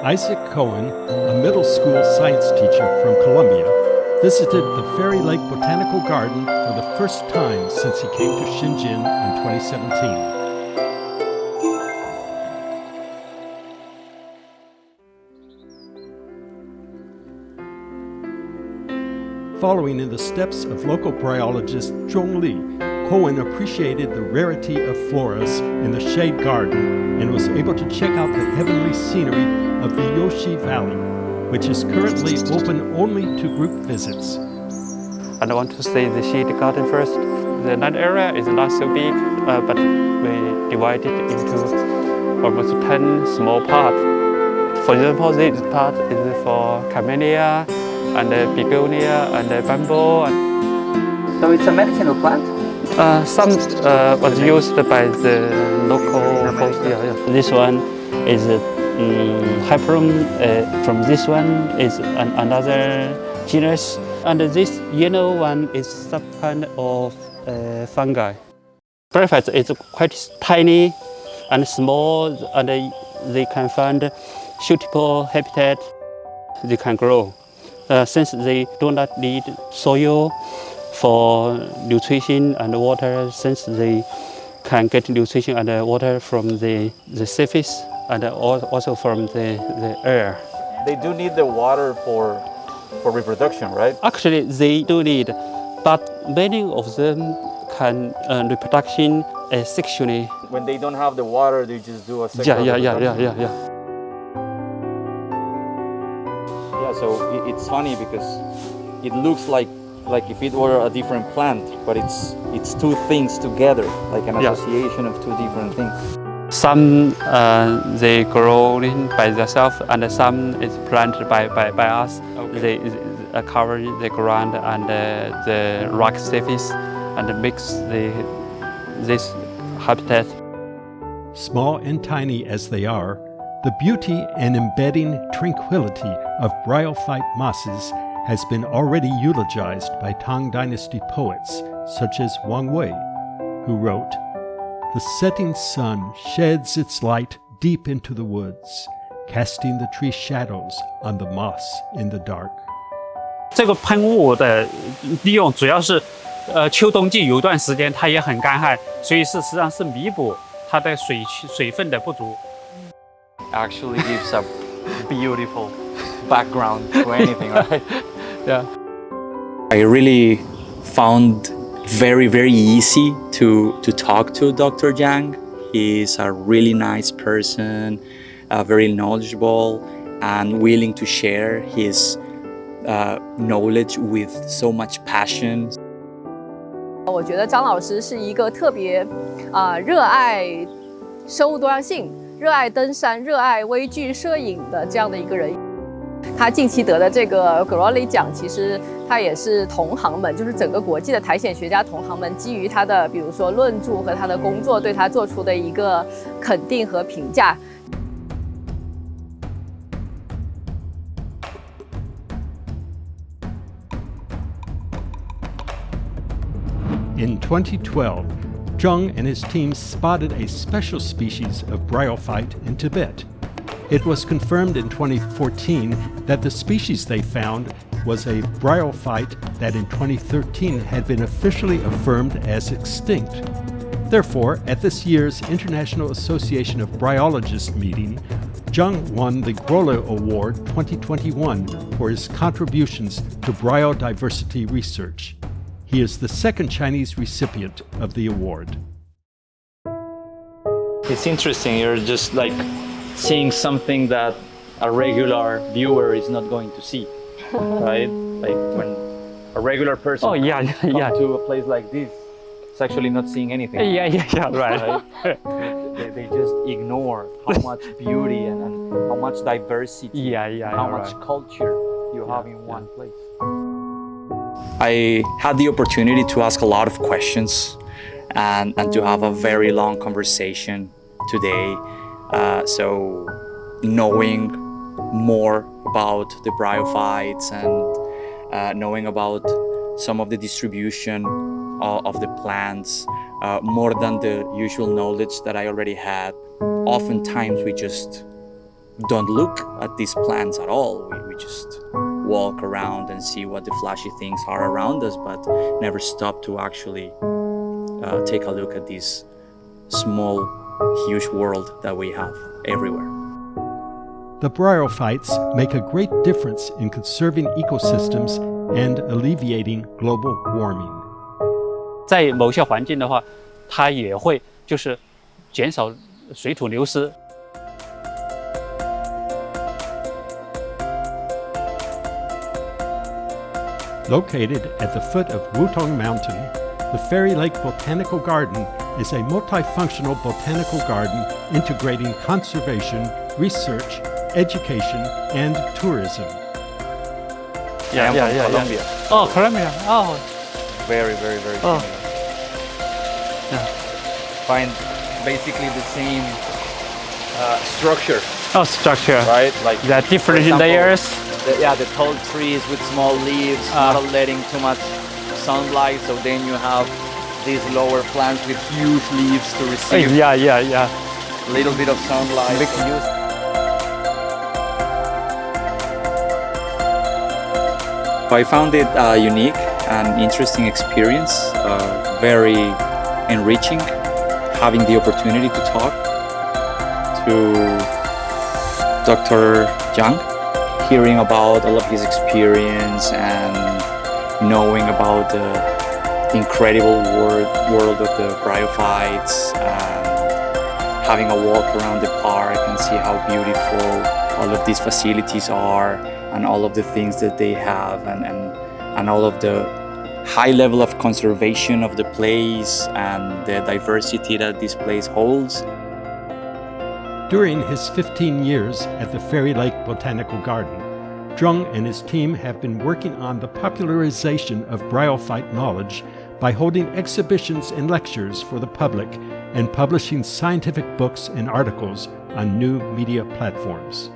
Isaac Cohen, a middle school science teacher from Colombia, visited the Fairy Lake Botanical Garden for the first time since he came to Shenzhen in 2017. Following in the steps of local bryologist Zhang Li, Cohen appreciated the rarity of floras in the shade garden and was able to check out the heavenly scenery of the Youxi Valley, which is currently open only to group visits. And I want to say the shade garden first. The land area is not so big, but we divide it into almost 10 small parts. For example, this part is for camellia, and begonia, and bamboo. So it's a medicinal plant? Some was used by the local folks. This one is Hyperum. From this one is another genus. And this yellow one is some kind of fungi. Bryophyte is quite tiny and small, and they can find suitable habitat. They can grow. Since they do not need soil for nutrition and water, since they can get nutrition and water from the surface and also from the air. They do need the water for reproduction, right? Actually, they do need, but many of them can reproduction asexually. When they don't have the water, they just do a sexual reproduction. Yeah. Yeah, so it's funny because it looks like if it were a different plant, but it's two things together, like an association of two different things. Some they grow in by themselves, and some is planted by us. Okay. They cover the ground and the rock surface and mix this habitat. Small and tiny as they are, the beauty and embedding tranquility of bryophyte mosses has been already eulogized by Tang Dynasty poets such as Wang Wei, who wrote, "The setting sun sheds its light deep into the woods, casting the tree shadows on the moss in the dark." 这个喷雾的利用主要是，秋冬季有一段时间它也很干旱，所以事实上是弥补它的水分的不足。Actually gives a beautiful background to anything, right? Yeah. I really found very easy to talk to Dr. Zhang. He's a really nice person, very knowledgeable, and willing to share his knowledge with so much passion. 我觉得张老师是一个特别热爱生物多样性、热爱登山、热爱微距摄影的这样的一个人。他近期得的这个 Grolli 奖，其实他也是同行们，就是整个国际的苔藓学家同行们基于他的比如说论著和他的工作对他做出的一个肯定和评价。In 2012, Zhang and his team spotted a special species of bryophyte in Tibet. It was confirmed in 2014 that the species they found was a bryophyte that in 2013 had been officially affirmed as extinct. Therefore, at this year's International Association of Bryologists meeting, Zhang won the Grolli Award 2021 for his contributions to biodiversity research. He is the second Chinese recipient of the award. It's interesting, you're just like seeing something that a regular viewer is not going to see, right? Like when a regular person comes to a place like this, it's actually not seeing anything. Right. They just ignore how much beauty and how much diversity, how much culture you have in one place. I had the opportunity to ask a lot of questions and to have a very long conversation today. So knowing more about the bryophytes and knowing about some of the distribution of the plants, more than the usual knowledge that I already had. Oftentimes we just don't look at these plants at all. We just walk around and see what the flashy things are around us, but never stop to actually take a look at this small, huge world that we have everywhere. The bryophytes make a great difference in conserving ecosystems and alleviating global warming. 在某些环境的话，它也会就是减少水土流失。Located at the foot of Wutong Mountain, the Fairy Lake Botanical Garden is a multifunctional botanical garden integrating conservation, research, education, and tourism. I'm from Colombia. Oh, Colombia. Oh, Very, very, very Oh. similar. Find basically the same structure, oh, structure. right? Like There are for different example, layers. the tall trees with small leaves, not letting too much sunlight. So then you have these lower plants with huge leaves to receive Yeah. a little bit of sunlight. I found it a unique and interesting experience, very enriching, having the opportunity to talk to Dr. Zhang, hearing about all of his experience and knowing about the incredible world of the bryophytes, and having a walk around the park and see how beautiful all of these facilities are and all of the things that they have, and all of the high level of conservation of the place and the diversity that this place holds. During his 15 years at the Fairy Lake Botanical Garden, Zhang and his team have been working on the popularization of bryophyte knowledge by holding exhibitions and lectures for the public and publishing scientific books and articles on new media platforms.